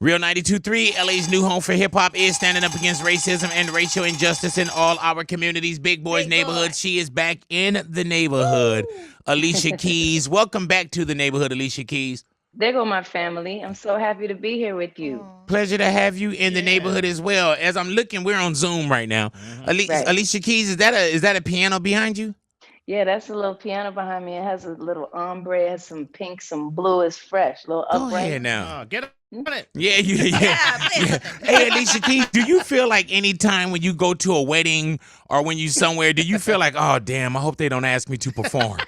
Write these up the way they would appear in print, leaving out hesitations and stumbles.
Real 92.3, LA's new home for hip hop, is standing up against racism and racial injustice in all our communities. Big Boy's Big boy. neighborhood. She is back in the neighborhood. Alicia Keys. Welcome back to the neighborhood, Alicia Keys. There go my family. I'm so happy to be here with you. Aw. Pleasure to have you in the Yeah. neighborhood as well. As I'm looking, we're on Zoom right now. Right. Alicia Keys, is that a piano behind you? Yeah, that's a little piano behind me. It has a little ombre, it has some pink, some blue. It's fresh, a little Go upright. ahead now. Get on it. Yeah. Yeah, play something. Hey, Alicia Keys, do you feel like any time when you go to a wedding or when you somewhere, do you feel like, oh, damn, I hope they don't ask me to perform?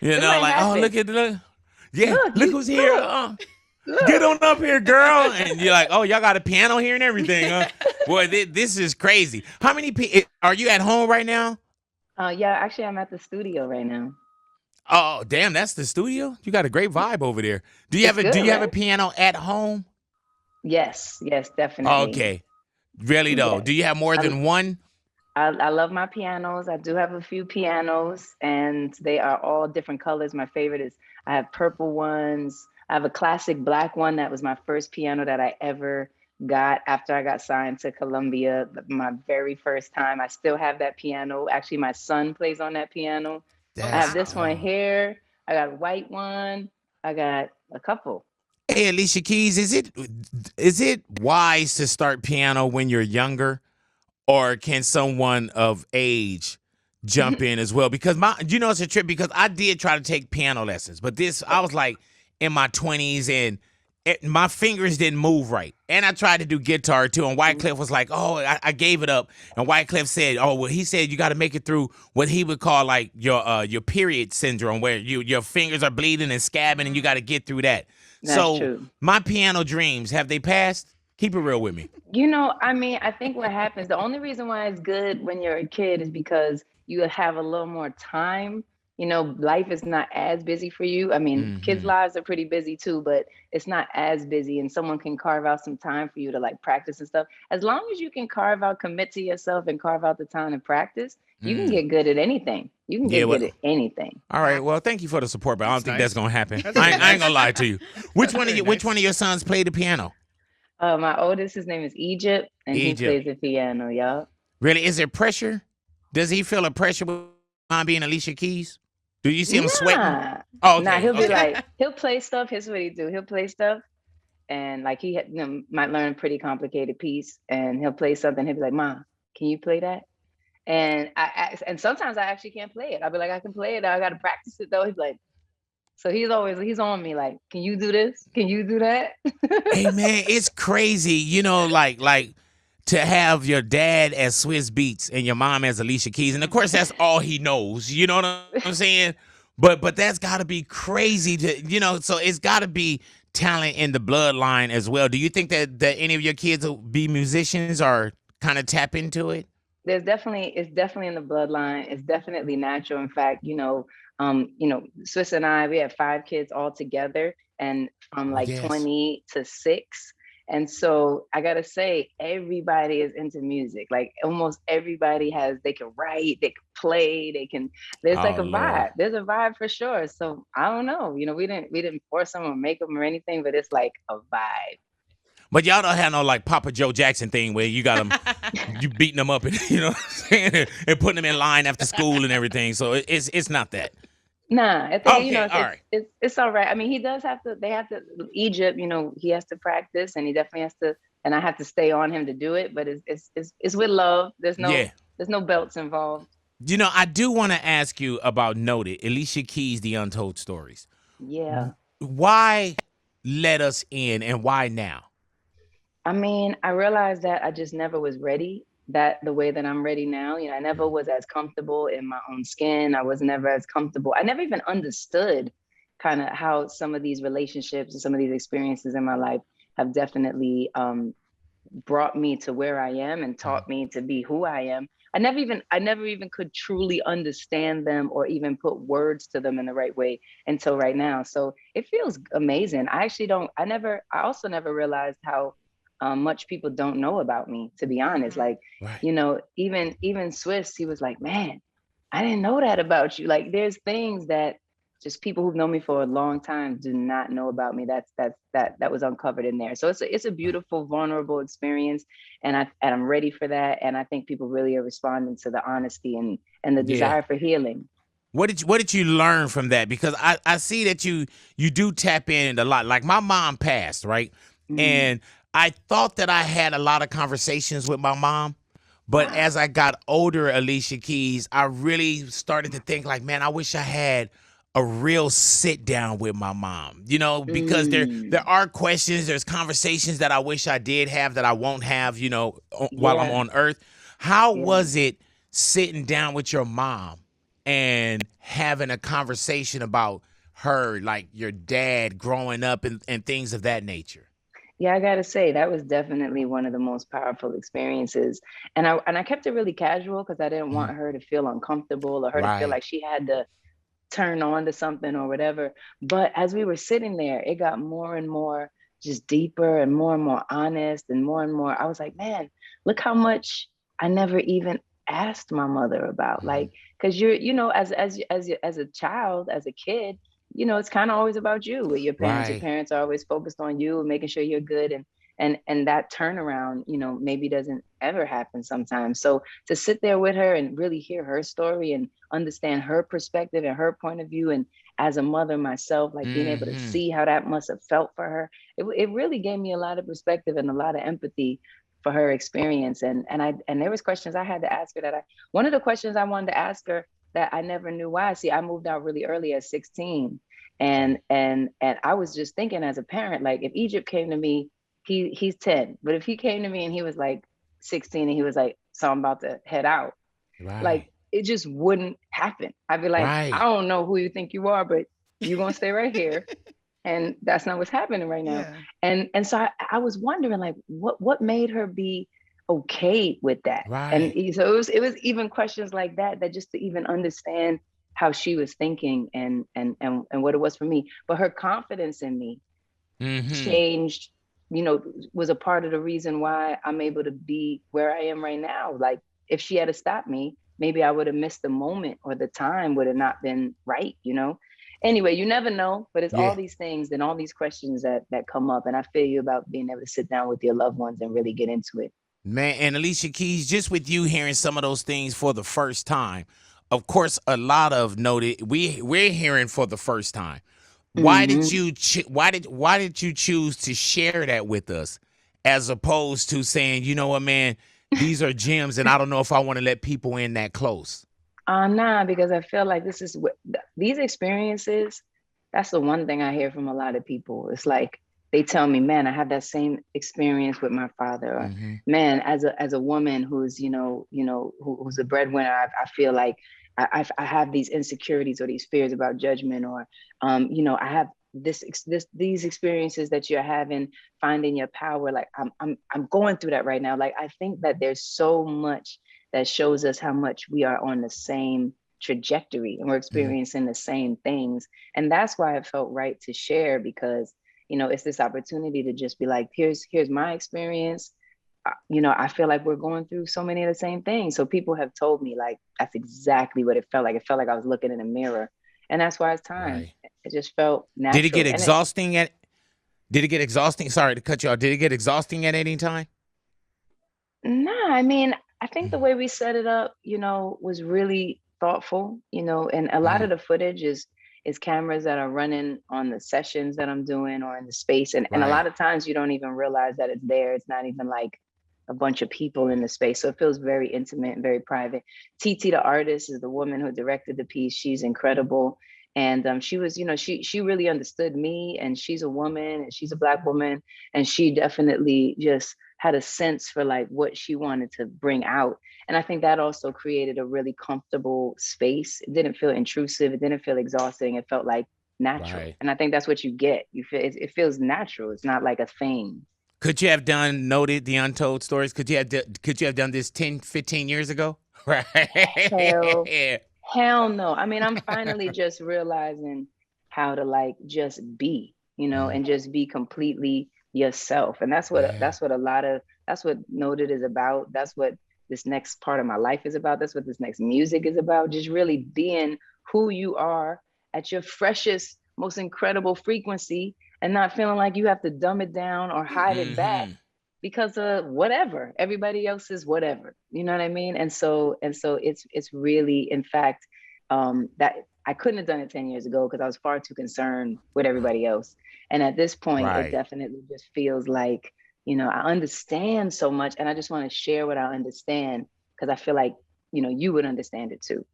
You It know, might like, oh, happen. look. Yeah, Look, look you- who's here. Look. Get on up here, girl. And you're like, oh, y'all got a piano here and everything, huh? Boy, this is crazy. How many people, are you at home right now? Yeah, actually, I'm at the studio right now. Oh, damn, that's the studio? You got a great vibe over there. Do you It's have a good, right? piano at home? Yes, definitely. Okay. Really though. Yes. Do you have more I, than one? I love my pianos. I do have a few pianos, and they are all different colors. My favorite is I have purple ones. I have a classic black one that was my first piano that I ever got after I got signed to Columbia. My very first time. I still have that piano. Actually, my son plays on that piano. I have That's this one dope. here. I got a white one. I got a couple. Hey, Alicia Keys, is it wise to start piano when you're younger, or can someone of age jump in as well? Because it's a trip because I did try to take piano lessons, but I was like in my 20s and my fingers didn't move right. And I tried to do guitar too, and Wycliffe was like, "Oh, I gave it up." And Wycliffe said, "Oh, well," he said, "you got to make it through what he would call like your period syndrome, where your fingers are bleeding and scabbing, and you got to get through that." That's So true. my piano dreams, have they passed? Keep it real with me. I mean, I think what happens, the only reason why it's good when you're a kid is because you have a little more time. Life is not as busy for you. I mean, kids' Hmm. lives are pretty busy too, but it's not as busy, and someone can carve out some time for you to like practice and stuff. As long as you can commit to yourself and carve out the time to practice, you can Mm. get good at anything. You can Yeah, get good well, at anything. all right. Well, thank you for the support, but I don't That's think that's nice. gonna happen. That's I very ain't, I ain't nice. gonna lie to you. Which That's one of very you? Which nice. one of your sons play the piano? My oldest, his name is Egypt, and he Egypt. plays the piano, y'all. Really? Is there pressure? Does he feel a pressure with being Alicia Keys? Do you see him sweating? Nah, Oh, nah, okay. he'll be Okay. like, he'll play stuff. Here's what he do. He'll play stuff, and like might learn a pretty complicated piece, and he'll play something. He'll be like, "Mom, can you play that?" And and sometimes I actually can't play it. I'll be like, "I can play it. I got to practice it though." He's like, so he's on me like, "Can you do this? Can you do that?" Hey man, it's crazy. Like to have your dad as Swiss Beats and your mom as Alicia Keys, and of course that's all he knows. You know what I'm saying? But that's got to be crazy So it's got to be talent in the bloodline as well. Do you think that any of your kids will be musicians or kind of tap into it? It's definitely in the bloodline. It's definitely natural. In fact, Swiss and I, we have 5 kids all together, and from Oh like yes. 20 to 6. And so I gotta say, everybody is into music. Like almost everybody they can write, they can play, there's like Oh a Lord. vibe. There's a vibe for sure. So I don't know. We didn't force them or make them or anything, but it's like a vibe. But y'all don't have no like Papa Joe Jackson thing where you got them, you beating them up and what I'm saying, and putting them in line after school and everything. So it's not that. Nah, I think Okay, all right. it's all right. I mean, he does have to. They have to. Egypt, he has to practice, and he definitely has to. And I have to stay on him to do it. But it's with love. Yeah. There's no belts involved. I do want to ask you about Noted, Alicia Keys, The Untold Stories. Yeah. Why let us in and why now? I mean, I realized that I just never was ready that the way that I'm ready now. I never was as comfortable in my own skin. I was never as comfortable. I never even understood kind of how some of these relationships and some of these experiences in my life have definitely brought me to where I am and Mhm. taught me to be who I am. I never even could truly understand them or even put words to them in the right way until right now. So it feels amazing. I actually don't, I also never realized how much people don't know about me, to be honest. Mhm. Like, Right. even Swiss, he was like, man, I didn't know that about you. Like there's things that just people who've known me for a long time do not know about me. That was uncovered in there. So it's a beautiful, vulnerable experience, and I'm ready for that. And I think people really are responding to the honesty and the Yeah. desire for healing. What did you learn from that? Because I see that you do tap in a lot. Like my mom passed, right? Mm. And I thought that I had a lot of conversations with my mom. But Wow. as I got older, Alicia Keys, I really started to think like, man, I wish I had a real sit down with my mom. You know, because Mm. there are questions, there's conversations that I wish I did have that I won't have, while I'm Yeah. on earth. How Yeah. was it sitting down with your mom and having a conversation about her, like your dad growing up and things of that nature? Yeah, I gotta say that was definitely one of the most powerful experiences. And I kept it really casual because I didn't Mhm. want her to feel uncomfortable or her to feel Right. like she had to turn on to something or whatever. But as we were sitting there, it got more and more just deeper and more honest and more. I was like, man, look how much I never even asked my mother about. Mhm. Like, because as a child, as a kid, it's kind of always about you with your parents. Your Right. parents are always focused on you and making sure you're good, and that turnaround, maybe doesn't ever happen sometimes. So to sit there with her and really hear her story and understand her perspective and her point of view, and as a mother myself, like being able to Hmm. see how that must have felt for her, it really gave me a lot of perspective and a lot of empathy for her experience. And there was questions I had to ask her one of the questions I wanted to ask her that I never knew why. See, I moved out really early at 16, and I was just thinking as a parent, like if Egypt came to me, he's 10, but if he came to me and he was like 16 and he was like, so I'm about to head out, like Right. it just wouldn't happen. I'd be like, I Right. don't know who you think you are, but you're gonna stay right here. And that's not what's happening right now. Yeah. And so I was wondering, like, what made her be okay with that? And Right. so it was even questions like that just to even understand how she was thinking and what it was for me. But her confidence in me Hmm. changed, was a part of the reason why I'm able to be where I am right now. Like if she had to stop me, maybe I would have missed the moment, or the time would have not been right. Anyway, you never know, but it's all Yeah. these things and all these questions that come up. And I feel you about being able to sit down with your loved ones and really get into it. Man, and Alicia Keys, just with you hearing some of those things for the first time, of course, a lot of noted we're hearing for the first time. Why did Hmm. you why did you choose to share that with us, as opposed to saying, you know what, man, these are gems, and I don't know if I want to let people in that close. Nah, because I feel like this is what these experiences, that's the one thing I hear from a lot of people. It's like they tell me, man, I have that same experience with my father. Or, Hmm. man, as a woman who's, who's a breadwinner, I feel like I have these insecurities or these fears about judgment, or, I have these experiences that you're having, finding your power. Like I'm going through that right now. Like I think that there's so much that shows us how much we are on the same trajectory and we're Hmm. experiencing the same things. And that's why it felt right to share, because it's this opportunity to just be like, here's my experience. I feel like we're going through so many of the same things. So people have told me like that's exactly what it felt like. It felt like I was looking in a mirror. And that's why it's time. Right. It just felt Did it get natural. And it exhausting at did it get exhausting? Sorry to cut you off. Did it get exhausting at any time? Nah, I mean, I think the way we set it up, was really thoughtful, and a lot Mm-hmm. of the footage is cameras that are running on the sessions that I'm doing or in the space. And a Right. lot of times you don't even realize that it's there. It's not even like a bunch of people in the space. So it feels very intimate and very private. TT, the artist, is the woman who directed the piece. She's incredible. And she was, she really understood me, and she's a woman and she's a Black woman. And she definitely just had a sense for like what she wanted to bring out. And I think that also created a really comfortable space. It didn't feel intrusive. It didn't feel exhausting. It felt like natural. Right. And I think that's what you get. You feel it feels natural. It's not like a thing. Could you have done noted the untold stories? Could you have done this 10, 15 years ago? Right. Hell, hell no. I mean, I'm finally just realizing how to like just be, Mhm. and just be completely yourself. And Yeah. that's what Noted is about. That's what this next part of my life is about. That's what this next music is about. Just really being who you are at your freshest, most incredible frequency, and not feeling like you have to dumb it down or hide it back Hmm. because of whatever everybody else is whatever, you know what I mean? And so it's really, in fact, that I couldn't have done it 10 years ago because I was far too concerned with everybody else. And at this point, it Right. definitely just feels like, I understand so much, and I just want to share what I understand because I feel like, you would understand it too.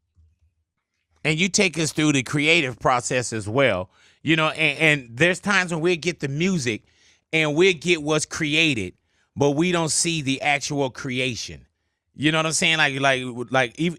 And you take us through the creative process as well. And there's times when we get the music and we get what's created, but we don't see the actual creation. You know what I'm saying?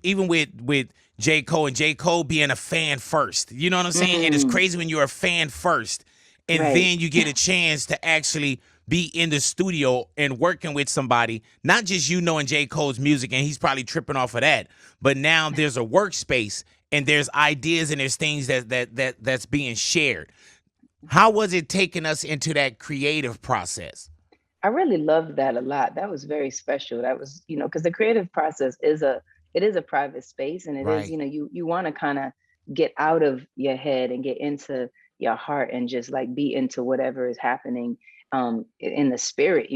Even with J. Cole, and J. Cole being a fan first. You know what I'm saying? And it's Mm, crazy when you're a fan first and right. then you get a chance to actually be in the studio and working with somebody, not just knowing J. Cole's music and he's probably tripping off of that, but now there's a workspace and there's ideas and there's things that's being shared. How was it taking us into that creative process? I really loved that a lot. That was very special. That was, because the creative process is a private space, and it is, Right. you want to kind of get out of your head and get into your heart and just like be into whatever is happening in the spirit.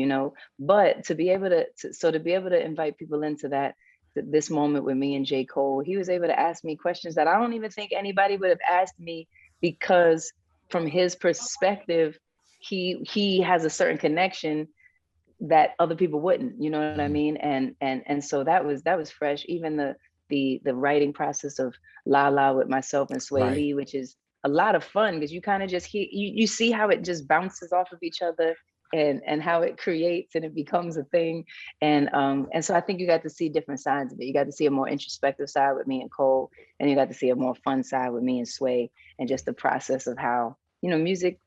But to be able to be able to invite people into this moment with me and J. Cole, he was able to ask me questions that I don't even think anybody would have asked me, because from his perspective, he has a certain connection that other people wouldn't, you know what I Mhm. mean? And so that was fresh. Even the writing process of La La with myself and Sway Right. Lee, which is a lot of fun because you kind of just you see how it just bounces off of each other, and how it creates and it becomes a thing. And so I think you got to see different sides of it. You got to see a more introspective side with me and Cole, and you got to see a more fun side with me and Sway, and just the process of how music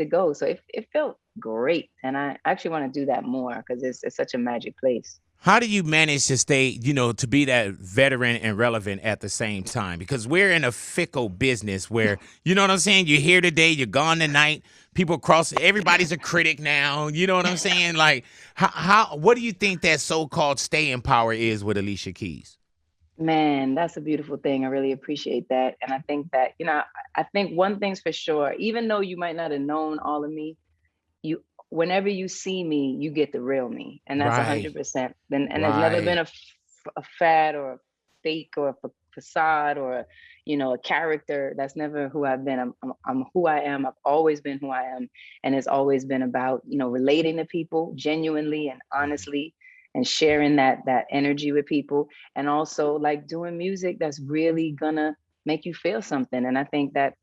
goes. So it felt great, and I actually want to do that more because it's such a magic place. How do you manage to stay, to be that veteran and relevant at the same time? Because we're in a fickle business where, you know what I'm saying? You're here today, you're gone tonight. People cross, everybody's a critic now. You know what I'm saying? Like, what do you think that so-called staying power is with Alicia Keys? Man, that's a beautiful thing. I really appreciate that. And I think that, I think one thing's for sure, even though you might not have known all of me, you whenever you see me, you get the real me. And that's Right, 100%. And there's never been right. a fad or a fake or a facade or, a character. That's never who I've been. I'm who I am. I've always been who I am. And it's always been about, relating to people genuinely and Mhm. honestly, and sharing that energy with people, and also like doing music that's really gonna make you feel something. And I think that,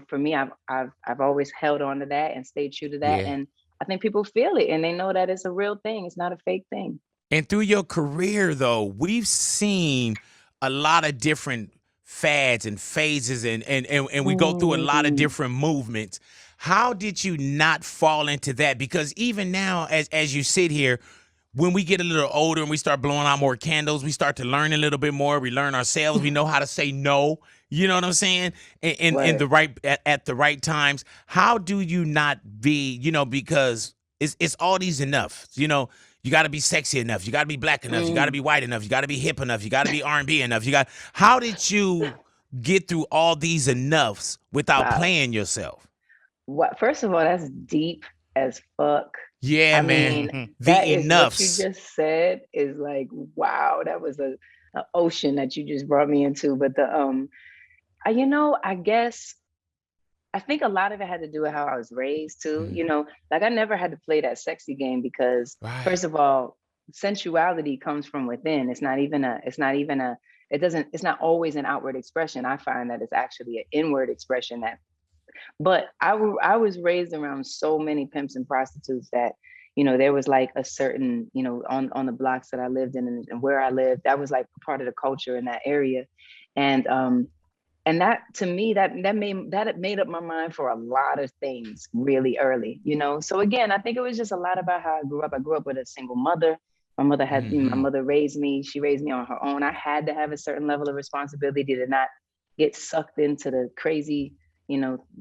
for me, I've always held on to that and stayed true to that. Yeah. And I think people feel it and they know that it's a real thing. It's not a fake thing. And through your career, though, we've seen a lot of different fads and phases, and we go through a lot of Mm, different movements. How did you not fall into that? Because even now, as you sit here, when we get a little older and we start blowing out more candles, we start to learn a little bit more. We learn ourselves. We know how to say no. You know what I'm saying? In word. the right at the right times. How do you not be? Because it's all these enough. You got to be sexy enough. You got to be black enough. You got to Mm, be white enough. You got to be hip enough. You got to be R&B enough. How did you get through all these enoughs without wow. playing yourself? What? First of all, that's deep as fuck. Yeah, I man. mean, Mhm. that The is what you enoughs. just said is like, wow, that was a ocean that you just brought me into. But I guess I think a lot of it had to do with how I was raised too. Mm, Like I never had to play that sexy game because right. first of all, sensuality comes from within. It's not always an outward expression. I find that it's actually an inward expression. But I was raised around so many pimps and prostitutes that, there was like a certain, on the blocks that I lived in, and where I lived, that was like part of the culture in that area. And that, to me, that made up my mind for a lot of things really early. So again, I think it was just a lot about how I grew up. I grew up with a single mother. My Hmm. mother raised me. She raised me on her own. I had to have a certain level of responsibility to not get sucked into the crazy,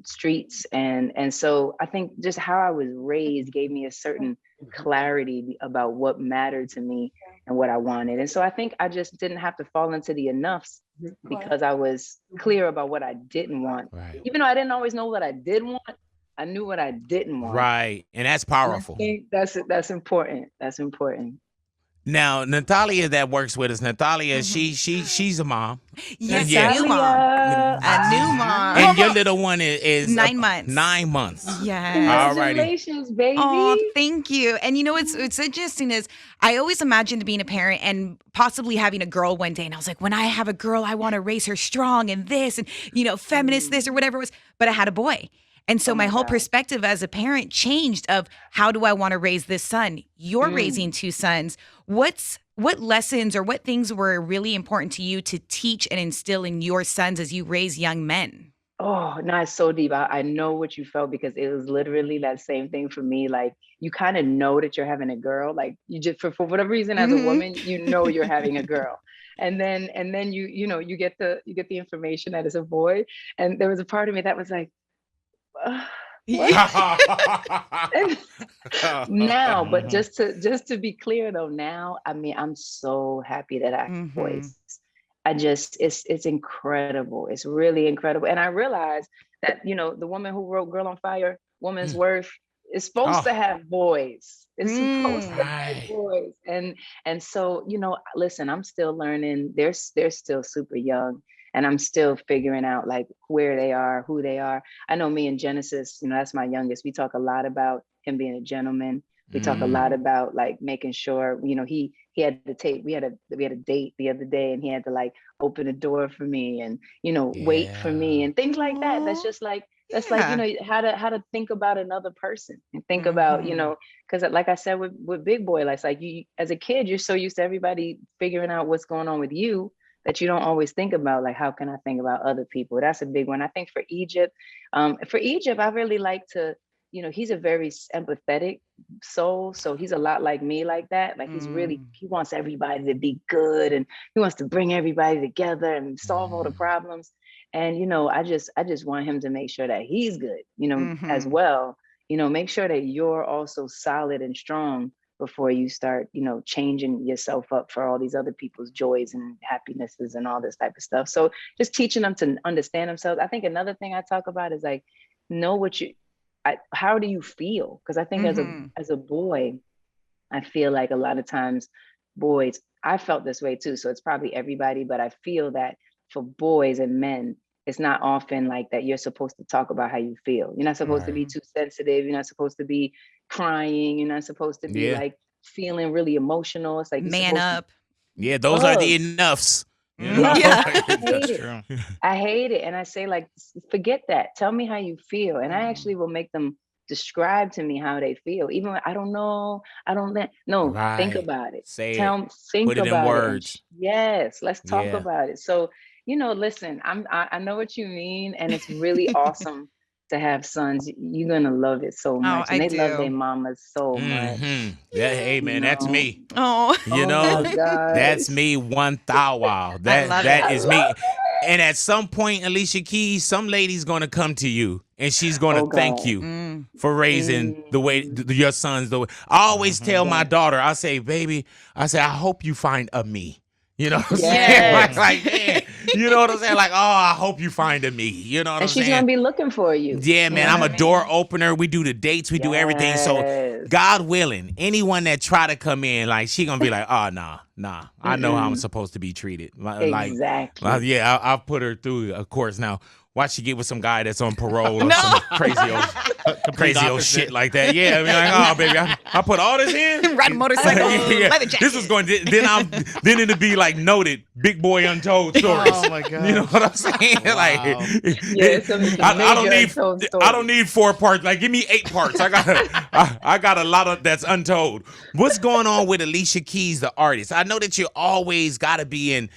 streets. And so I think just how I was raised gave me a certain clarity about what mattered to me. and what I wanted. And so I think I just didn't have to fall into the enoughs because I was clear about what I didn't want. Right. Even though I didn't always know what I did want, I knew what I didn't want. Right. And that's And I powerful. think that's important. That's important. Now, Natalia that works with us, Natalia, she's a mom. Yes, Yeah. a new mom. Natalia. A new mom. And your little one is 9 months. 9 months. Yes. Alrighty. Congratulations, baby. Oh, thank you. And you know what's interesting is I always imagined being a parent and possibly having a girl one day. And I was like, when I have a girl, I want to raise her strong and this and, feminist this or whatever it was. But I had a boy. And so my whole God. perspective as a parent changed of how do I want to raise this son? You're raising 2 sons. What lessons or what things were really important to you to teach and instill in your sons as you raise young men? Oh, no, it's so deep. I know what you felt because it was literally that same thing for me. Like you kind of know that you're having a girl. Like you just for whatever reason as a woman, you're having a girl. And then you get the information that it's a boy. And there was a part of me that was like, and now, but just to be clear though, now I mean I'm so happy that I have boys. It's incredible. It's really incredible. And I realized that, the woman who wrote Girl on Fire, Woman's Worth, is supposed to have boys. It's supposed to have boys. And so, listen, I'm still learning. They're still super young. And I'm still figuring out like where they are, who they are. I know me and Genesis, that's my youngest. We talk a lot about him being a gentleman. We talk a lot about like making sure, he had to take, we had a date the other day and he had to like open the door for me and, wait for me and things like that. That's just like, that's like, how to think about another person and think about, because like I said, with Big Boy, like you, as a kid, you're so used to everybody figuring out what's going on with you that you don't always think about, like, how can I think about other people? That's a big one. I think for Egypt, I really like to, he's a very empathetic soul. So he's a lot like me like that. Like he wants everybody to be good and he wants to bring everybody together and solve all the problems. And, I just want him to make sure that he's good, as well, make sure that you're also solid and strong before you start, changing yourself up for all these other people's joys and happinesses and all this type of stuff. So just teaching them to understand themselves. I think another thing I talk about is like, know how do you feel? Because I think as a boy, I feel like a lot of times boys, I felt this way too. So it's probably everybody, but I feel that for boys and men, it's not often like that you're supposed to talk about how you feel. You're not supposed to be too sensitive. You're not supposed to be crying. You're not supposed to be like feeling really emotional. It's like man up. Yeah, those are the enoughs. I hate it. And I say like, forget that. Tell me how you feel. And I actually will make them describe to me how they feel. Even when I don't know, think about it. Say think Put it about in words. Yes, let's talk about it. So, listen, I know what you mean. And it's really awesome to have sons. You're going to love it so much. And they love their mamas so much. Yeah, hey man, that's me. Oh, That's me 1,000. That is me. And at some point, Alicia Keys, some lady's gonna come to you and she's gonna thank you for raising the way your sons. The way I always tell my daughter, I say, baby, I hope you find a me. You know what I'm saying? Like, man, you know what I'm saying? Like, oh, I hope you find a me. You know what I'm saying? And she's gonna be looking for you. Yeah, man, I'm a door opener. We do the dates, we do everything. So God willing, anyone that try to come in, like, she gonna be like, oh, nah. I know how I'm supposed to be treated. Exactly. I'll put her through a course. Now, watch she get with some guy that's on parole or some crazy old shit like that. Yeah, I mean, like, oh, baby, I put all this in. Ride a motorcycle, leather jacket. This was going to, then it'll be like noted, Big Boy Untold stories. Oh my God. You know what I'm saying? Wow. Like, I don't need 4 parts. Like, give me 8 parts. I got a lot of that's untold. What's going on with Alicia Keys, the artist? I know that you always got to be in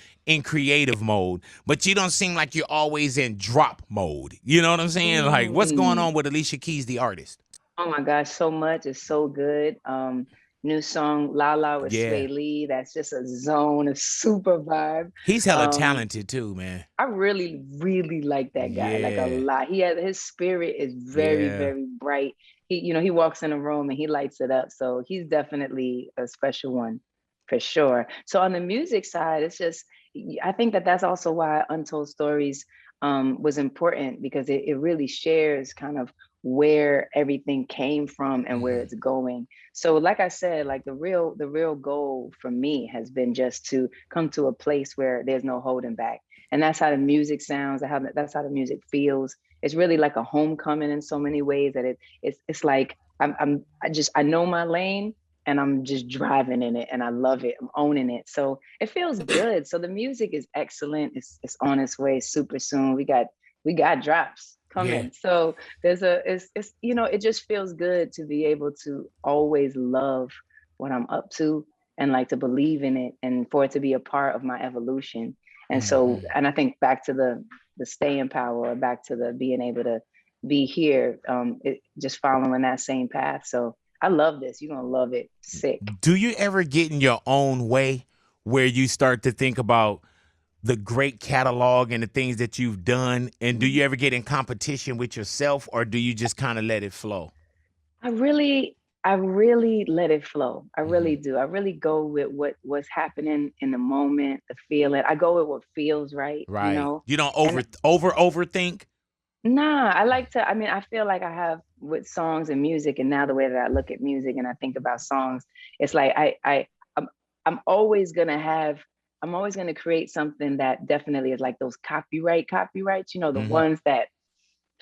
creative mode, but you don't seem like you're always in drop mode. You know what I'm saying? Like, what's going on with Alicia Keys, the artist? Oh my gosh, so much. It's so good. New song, La La with Sway Lee. That's just a zone, a super vibe. He's hella talented too, man. I really, really like that guy, like a lot. His spirit is very, very bright. He walks in a room and he lights it up. So he's definitely a special one. For sure. So on the music side, it's just, I think that that's also why Untold Stories was important, because it really shares kind of where everything came from and where it's going. So like I said, like the real goal for me has been just to come to a place where there's no holding back. And that's how the music sounds, that's how the music feels. It's really like a homecoming in so many ways that it's like I know my lane, and I'm just driving in it, and I love it. I'm owning it. So it feels good. So the music is excellent. It's on its way super soon. We got drops coming. Yeah. So it's it just feels good to be able to always love what I'm up to, and like to believe in it, and for it to be a part of my evolution. And so, and I think back to the staying power, or back to the being able to be here, just following that same path. So I love this. You're gonna love it. Sick. Do you ever get in your own way where you start to think about the great catalog and the things that you've done? And do you ever get in competition with yourself, or do you just kind of let it flow? I really let it flow. I really do. I really go with what's happening in the moment, the feeling. I go with what feels right. Right. You know? You don't overthink? Nah, I feel like I have with songs and music, and now the way that I look at music and I think about songs, it's like I'm always gonna create something that definitely is like those copyrights, the ones that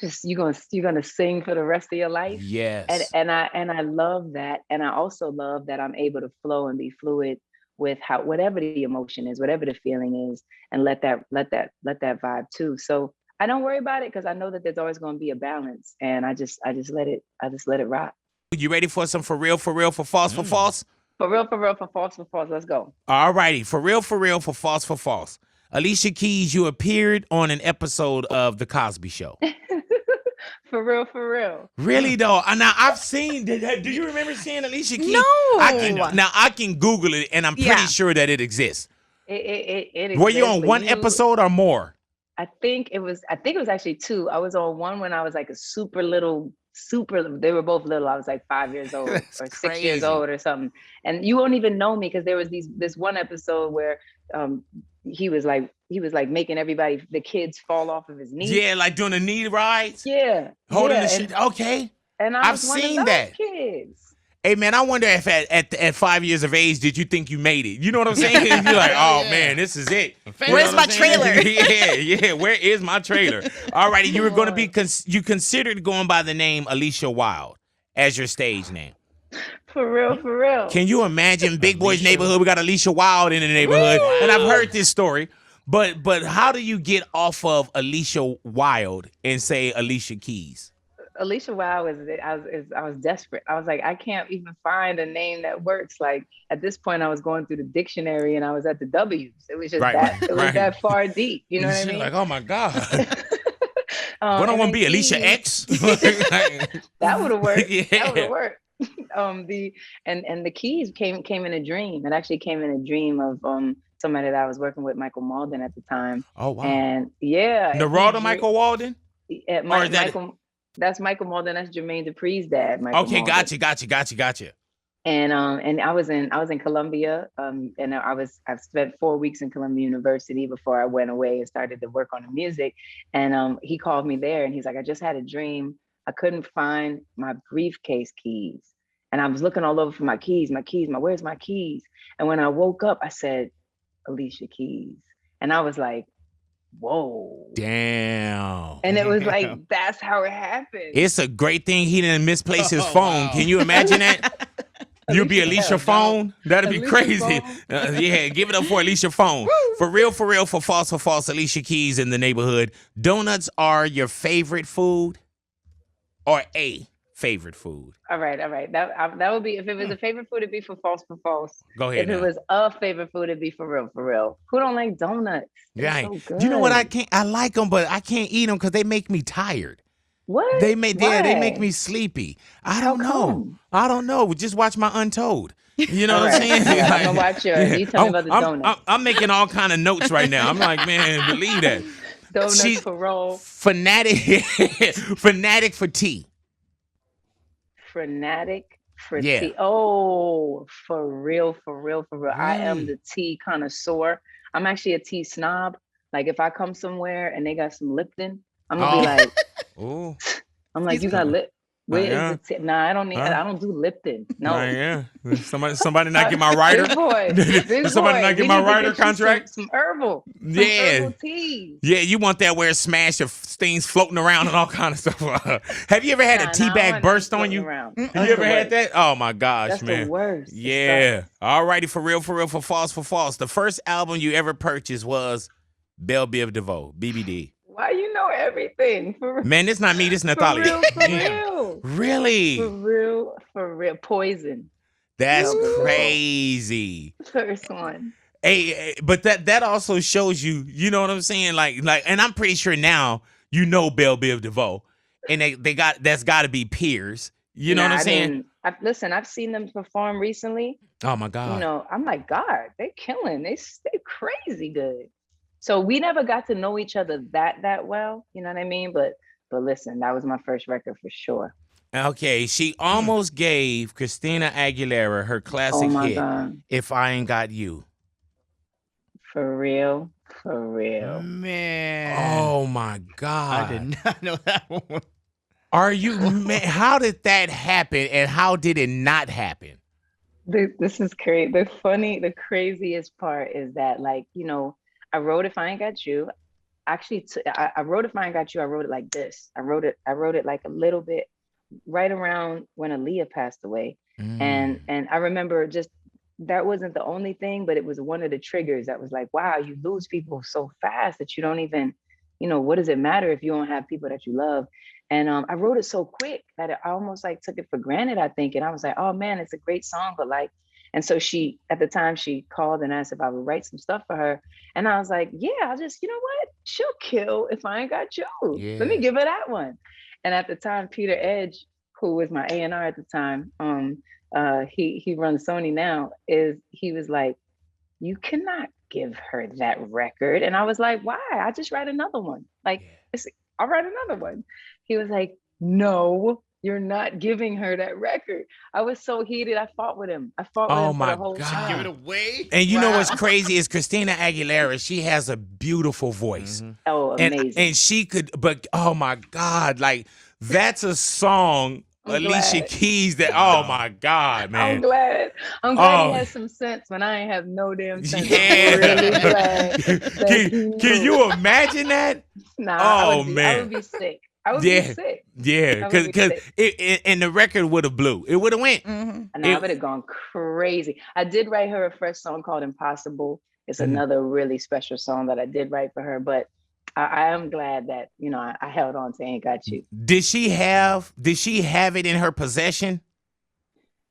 just you're gonna sing for the rest of your life. Yes. And I love that. And I also love that I'm able to flow and be fluid with whatever the emotion is, whatever the feeling is, and let that vibe too. So I don't worry about it, because I know that there's always going to be a balance, and I just let it rock. You ready for some for real, for false, for false? For real, for false, let's go. All righty. For real, for false, for false. Alicia Keys, you appeared on an episode of The Cosby Show. For real. Really though? Now I've seen. Do you remember seeing Alicia Keys? No. I can Google it, and I'm pretty sure that it exists. It Were you on exists, one episode or more? I think it was actually two. I was on one when I was like a super, they were both little. I was like 5 years old or 6 years old or something. And you won't even know me, because there was this one episode where he was like making the kids fall off of his knees. Yeah, like doing the knee rides. Yeah. Holding the shit. Okay. And I've was one seen of those that. kids. Hey man, I wonder if at 5 years of age did you think you made it? You know what I'm saying? You're like, oh man, this is it. Where's my trailer? Yeah. Where is my trailer? All righty, you were going to be you considered going by the name Alicia Wild as your stage name. For real. Can you imagine Big Boy's neighborhood? We got Alicia Wild in the neighborhood, and I've heard this story. But how do you get off of Alicia Wild and say Alicia Keys? Alicia Wow I was desperate. I was like, I can't even find a name that works. Like at this point, I was going through the dictionary and I was at the W's. It was just that far deep. You know what I mean? Like, oh my God. What I want to be, Alicia X? That would have worked. Yeah. That would have worked. The keys came in a dream. It actually came in a dream of somebody that I was working with, Michael Malden at the time. Oh wow. And yeah. Narada Michael Walden? That's Michael Malden. That's Jermaine Dupri's dad. Michael Malden. Gotcha. And I was in Columbia. And I've spent 4 weeks in Columbia University before I went away and started to work on the music. And he called me there, and he's like, I just had a dream. I couldn't find my briefcase keys, and I was looking all over for my keys. Where's my keys? And when I woke up, I said, Alicia Keys, and I was like, whoa. Damn. And it was like, that's how it happened. It's a great thing he didn't misplace his phone. Wow. Can you imagine that? You'll be Alicia Phone? That'd be crazy. Yeah, give it up for Alicia Phone. For real, for false, Alicia Keys in the neighborhood. Donuts are your favorite food or a favorite food? All right. That would be, if it was a favorite food, it'd be for false. Go ahead. If it was a favorite food, it'd be for real. Who don't like donuts? Right. So good. You know what? I like them, but I can't eat them because they make me tired. What? They make me sleepy. I don't know. Just watch my Untold. You know what I'm saying? I'm gonna watch yours. You tell me about the donuts. I'm making all kind of notes right now. I'm like, man, believe that. Donuts for roll. Fanatic for tea. Fanatic For Yeah. tea. Oh, for real, for real, for real. I am Really? the tea connoisseur. I'm actually a tea snob. Like if I come somewhere and they got some Lipton, I'm gonna be Oh. like, Oh. I'm like, He's you got lip. Where is Yeah. the tea? Nah, I don't need. Huh? I don't do Lipton. Nah, No. yeah. Somebody not get my writer. Big boy, Did big somebody boy. not get We my need to writer get you contract? some herbal, some Yeah. herbal teas. Yeah, you want that where it smash your things floating around and all kind of stuff. Have you ever had a Nah, tea nah, I don't bag want nothing burst on floating you? around. You That's ever the had worst. that? Oh my gosh, That's the man. worst. It Yeah. sucks. Alrighty, for real, for false, for false. The first album you ever purchased was Belle Biv DeVoe, BBD. Why you know everything? For Man, this not me, this for Natalia. real, for Damn. real. For Really? real, for real. Poison. That's Belle Biv DeVoe. crazy. First one. Hey, but that also shows you, you know what I'm saying? Like, and I'm pretty sure now you know Belle Biv DeVoe, and they got that's got to be peers. You know what I'm saying? Listen, I've seen them perform recently. Oh my You God. know, I'm like, God, they're killing. They crazy good. So we never got to know each other that well. You know what I mean? But listen, that was my first record for sure. Okay, she almost gave Christina Aguilera her Oh classic my hit, God. "If I Ain't Got You." For real. For real. Man. Oh my I God. did not know that one. Are you man? How did that happen, and how did it not happen? This is crazy. The craziest part is that, like, you know, I wrote If I Ain't Got You. Actually, I wrote If I Ain't Got You. I wrote it like this. I wrote it like a little bit right around when Aaliyah passed away. Mm. And I remember just that wasn't the only thing, but it was one of the triggers that was like, wow, you lose people so fast that you don't even, you know, what does it matter if you don't have people that you love? And I wrote it so quick that I almost like took it for granted, I think. And I was like, oh man, it's a great song, but like, and so she, at the time, she called and asked if I would write some stuff for her. And I was like, yeah, I'll just, you know what? She'll kill If I Ain't Got You. Yeah. Let me give her that one. And at the time, Peter Edge, who was my A&R at the time, he runs Sony now, he was like, you cannot give her that record. And I was like, why? I just write another one. Like, I'll write another one. He was like, no, you're not giving her that record. I was so heated. I fought with him. Oh For my the whole God. time. Give it away. And you know what's Wow. crazy is Christina Aguilera. She has a beautiful voice. Oh, amazing. And she could, but oh my God, like that's a song, I'm Alicia glad. Keys. That oh my God, man. I'm glad Oh. he has some sense when I ain't have no damn sense. Yeah. I'm really glad that he Can knew. you imagine that? Nah, Oh, I man. would be sick. I would Yeah. be sick. Yeah, I would be because sick. it and the record would have blew. It would have went. And I would have gone crazy. I did write her a fresh song called Impossible. It's another really special song that I did write for her. But I am glad that, you know, I held on to Ain't Got You. Did she have it in her possession?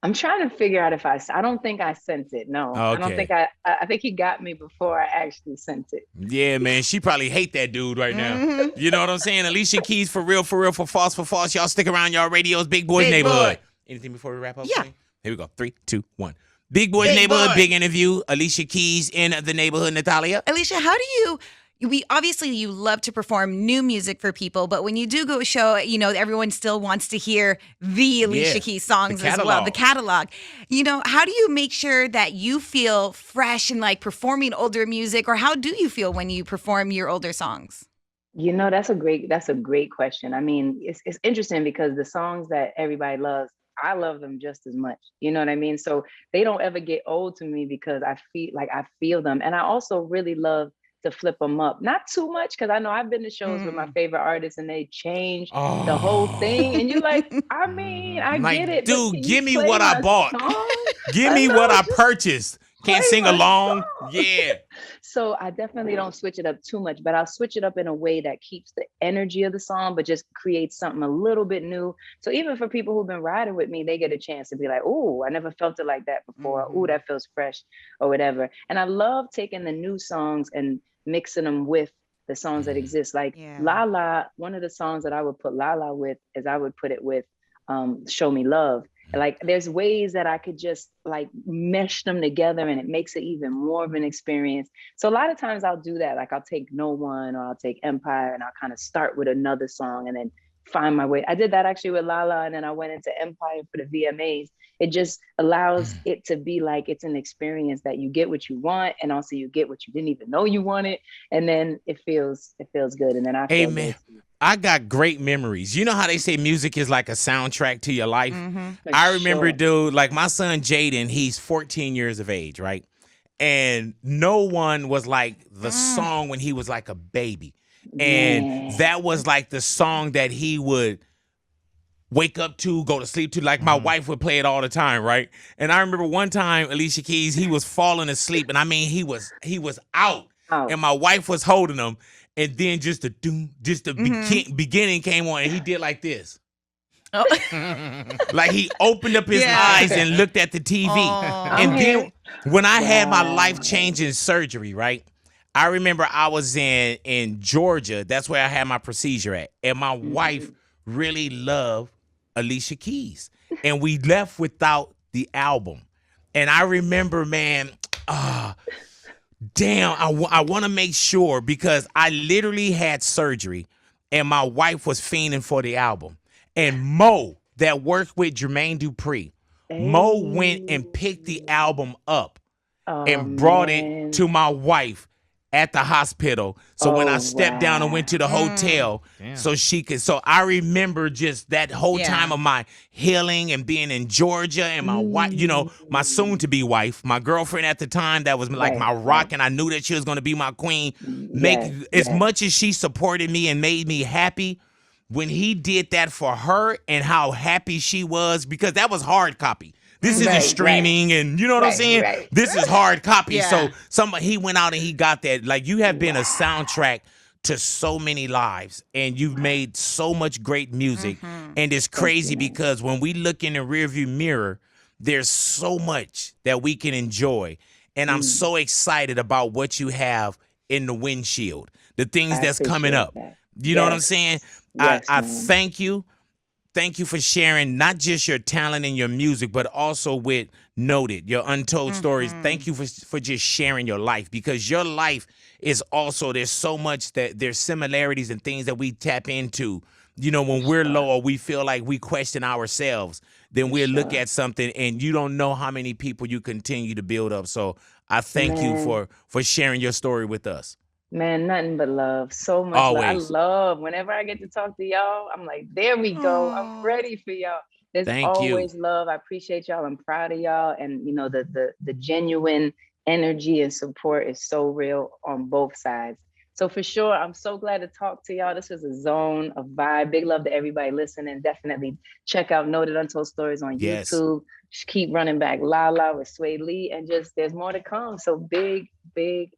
I'm trying to figure out if I don't think I sent it. No, I don't Okay. think I think he got me before I actually sent it. Yeah, man. She probably hate that dude right now. You know what I'm saying? Alicia Keys, for real, for false, for false. Y'all stick around, y'all radios, Big Boy's Big Neighborhood. Boy. Anything before we wrap up? Yeah. Queen? Here we go. 3, 2, 1. Big Boy's Big Neighborhood, Boy. big interview. Alicia Keys in the neighborhood, Natalia. Alicia, how do you love to perform new music for people, but when you do go show, you know, everyone still wants to hear the Alicia Yeah, Keys songs the as well, the catalog. You know, how do you make sure that you feel fresh and like performing older music, or how do you feel when you perform your older songs? You know, that's a great question. I mean, it's interesting because the songs that everybody loves, I love them just as much. You know what I mean? So they don't ever get old to me because I feel them. And I also really love to flip them up. Not too much, because I know I've been to shows with my favorite artists and they change the whole thing. And you're like, I mean, I Like, get it. dude, but can give you me play what I my bought. song? Give I me know, what I just purchased. Can't play sing my along. song. Yeah. So I definitely don't switch it up too much, but I'll switch it up in a way that keeps the energy of the song, but just creates something a little bit new. So even for people who've been riding with me, they get a chance to be like, oh, I never felt it like that before. Oh, that feels fresh or whatever. And I love taking the new songs and mixing them with the songs that exist. Like La La, one of the songs that I would put La La with is I would put it with Show Me Love. Like there's ways that I could just like mesh them together and it makes it even more of an experience. So a lot of times I'll do that. Like I'll take No One or I'll take Empire and I'll kind of start with another song and then find my way. I did that actually with Lala, and then I went into Empire for the VMAs. It just allows it to be like it's an experience that you get what you want, and also you get what you didn't even know you wanted, and then it feels good, and then I feel Amen. good too. I got great memories. You know how they say music is like a soundtrack to your life? For I remember, sure. dude, like my son Jaden, he's 14 years of age, right? And no one was like the song when he was like a baby. And Yeah. that was like the song that he would wake up to, go to sleep to. Like my wife would play it all the time, right? And I remember one time, Alicia Keys, he was falling asleep, and I mean he was out, Out. and my wife was holding him, and then just the beginning came on, and he did like this. Oh. Like he opened up his Yeah. eyes and looked at the TV. Aw. And I'm then here. when I had my Wow. life-changing surgery, right? I remember I was in Georgia. That's where I had my procedure at. And my wife really loved Alicia Keys. And we left without the album. And I remember, man, damn, I want to make sure, because I literally had surgery and my wife was fiending for the album. And Mo, that worked with Jermaine Dupri, Mo went and picked the album up and brought it to my wife at the hospital. So when I stepped down and went to the hotel, so she could. So I remember just that whole time of my healing and being in Georgia, and my wife, you know, my soon-to-be wife, my girlfriend at the time, that was like my rock, and I knew that she was going to be my queen. As much as she supported me and made me happy, when he did that for her and how happy she was, because that was hard copy. This isn't streaming, and you know what I'm saying? Right. This is hard copy. Yeah. So he went out and he got that. Like, you have been a soundtrack to so many lives, and you've made so much great music. And it's crazy because when we look in the rearview mirror, there's so much that we can enjoy. And I'm so excited about what you have in the windshield, the things that's coming up. That. You know what I'm saying? Yes, I man. thank you. Thank you for sharing not just your talent and your music, but also with Noted, your untold stories. Thank you for just sharing your life, because your life is also, there's so much that there's similarities and things that we tap into. You know, when we're low or we feel like we question ourselves, then we'll look at something, and you don't know how many people you continue to build up. So I thank you for sharing your story with us. Man, nothing but love. So much love. I Always. love whenever I get to talk to y'all. I'm like, there we go. I'm ready for y'all. There's Thank you. always love. I appreciate y'all. I'm proud of y'all. And you know, the genuine energy and support is so real on both sides. So for sure, I'm so glad to talk to y'all. This was a zone, a vibe. Big love to everybody listening. Definitely check out Noted Untold Stories on Yes. YouTube. Just keep running back Lala with Sway Lee, and just there's more to come. So big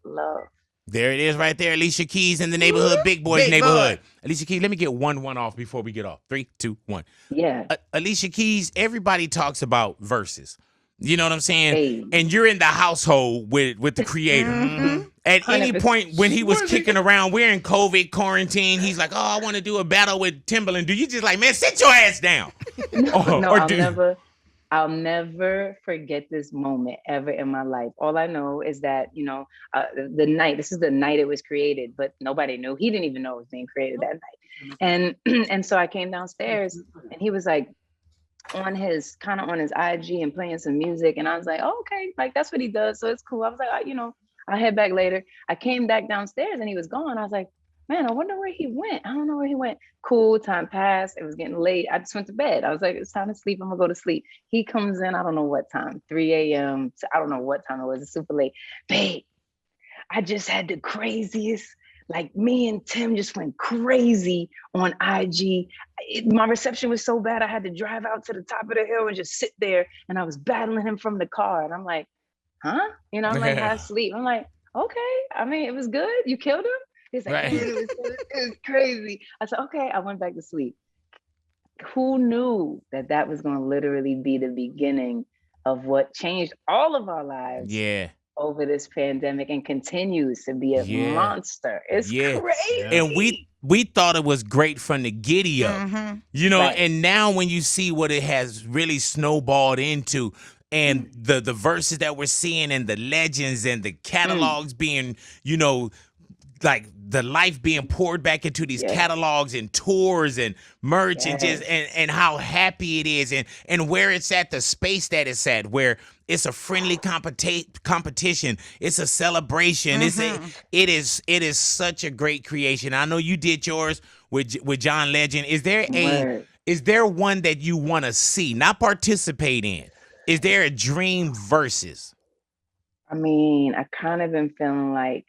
love. There it is right there. Alicia Keys in the neighborhood, Big Boy's Big neighborhood. Alicia Keys, let me get one off before we get off. 3, 2, 1. Yeah. Alicia Keys, everybody talks about Verzuz. You know what I'm saying? Hey. And you're in the household with the creator. At any 100%. point when he was kicking around, we're in COVID quarantine, he's like, oh, I want to do a battle with Timbaland. Do you just like, man, sit your ass down? I'll never forget this moment ever in my life. All I know is that, you know, this is the night it was created, but nobody knew. He didn't even know it was being created that night. And so I came downstairs, and he was like on his IG and playing some music. And I was like, oh, okay, like that's what he does. So it's cool. I was like, you know, I'll head back later. I came back downstairs and he was gone. I was like, man, I wonder where he went. I don't know where he went. Cool, time passed. It was getting late. I just went to bed. I was like, it's time to sleep. I'm gonna go to sleep. He comes in, I don't know what time, 3 a.m. I don't know what time it was. It's super late. Babe, I just had the craziest, like me and Tim just went crazy on IG. My reception was so bad, I had to drive out to the top of the hill and just sit there. And I was battling him from the car. And I'm like, huh? You know, I'm like, half asleep. I'm like, okay. I mean, it was good. You killed him? He's like, Right. it was crazy. I said, okay. I went back to sleep. Who knew that was going to literally be the beginning of what changed all of our lives Yeah. over this pandemic and continues to be a monster? It's crazy. And we thought it was great from the giddy up, you know, and now when you see what it has really snowballed into, and the verses that we're seeing and the legends and the catalogs being, you know, like the life being poured back into these catalogs and tours and merch and just and how happy it is and where it's at, the space that it's at, where it's a friendly competition, it's a celebration, it is such a great creation. I know you did yours with John Legend. Is there one that you want to see, not participate in? Is there a dream versus? I mean, I kind of been feeling like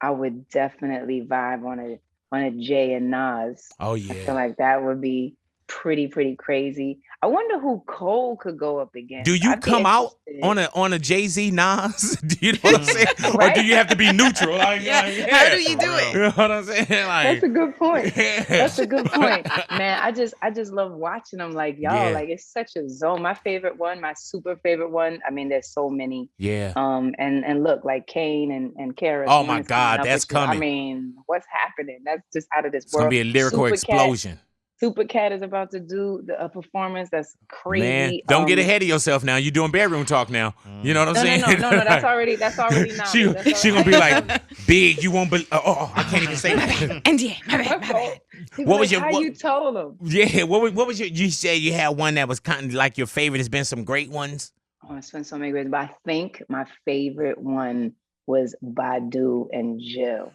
I would definitely vibe on a Jay and Nas. Oh I yeah. feel like that would be pretty crazy. I wonder who Cole could go up against. Do you I'd be come out interested. on a Jay-Z Nas? Do you know what I'm saying? Or Right? do you have to be neutral? Like, How do you do You it? know what I'm saying? Like, That's a good point. yeah. That's a good point. Man, I just love watching them. Like, y'all, Yeah. like, it's such a zone. My favorite one, my super favorite one. I mean, there's so many. Yeah. And look, like Kane and Kara. Oh my God, that's I coming. mean, what's happening? That's just out of this It's gonna world. be a lyrical explosion. Super Cat is about to do a performance that's crazy. Man, don't get ahead of yourself now. You're doing bedroom talk now. You know what I'm saying? No, that's already now. She gonna be like, Big, you won't believe. Oh, I can't even say that. NDA, my bad. What was your- how you told him? Yeah, what was your? You said you had one that was kind of like your favorite. There's been some great ones. Oh, it's been so many great, but I think my favorite one was Badu and Jill.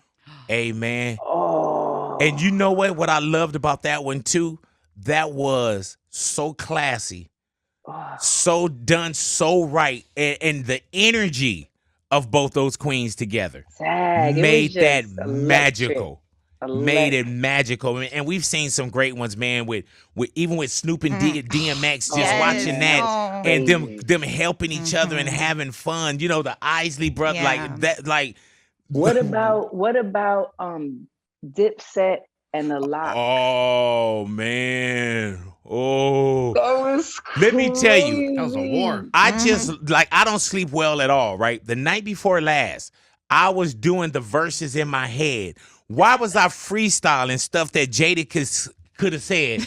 Hey man. Oh, And you know what? What I loved about that one too, that was so classy, so done, so right, and the energy of both those queens together Zag, it made was that just magical. electric. Made it magical, and we've seen some great ones, man. With even with Snoop and DMX, just Yes. watching that, Oh. and them helping each other and having fun. You know, the Isley brother, Yeah. like that, like. What about Dipset and the Lock? Oh man. Oh. That was Let me tell you, That was a war. I just like I don't sleep well at all, right? The night before last, I was doing the verses in my head. Why was I freestyling stuff that Jada could have said?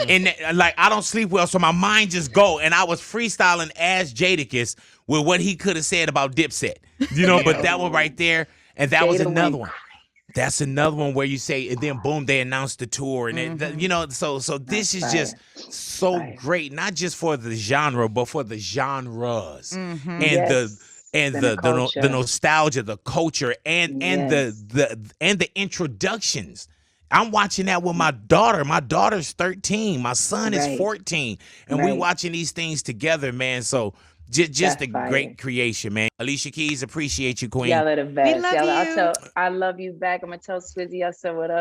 And like I don't sleep well, so my mind just go. And I was freestyling as Jadakiss with what he could have said about Dipset. You know, but that one right there, and that was Jada another went one. That's another one where you say, and then boom, they announced the tour, and you know, so this is just so great, not just for the genre, but for the genres and the culture. nostalgia, the culture, and the introductions. I'm watching that with my daughter. My daughter's 13. My son is Right. 14, and we Right. watching these things together, man. So just a That's fire. great creation, man. Alicia Keys, appreciate you, Queen. Y'all are the best. love you. I love you back. I'm gonna tell Swizzy I said what up.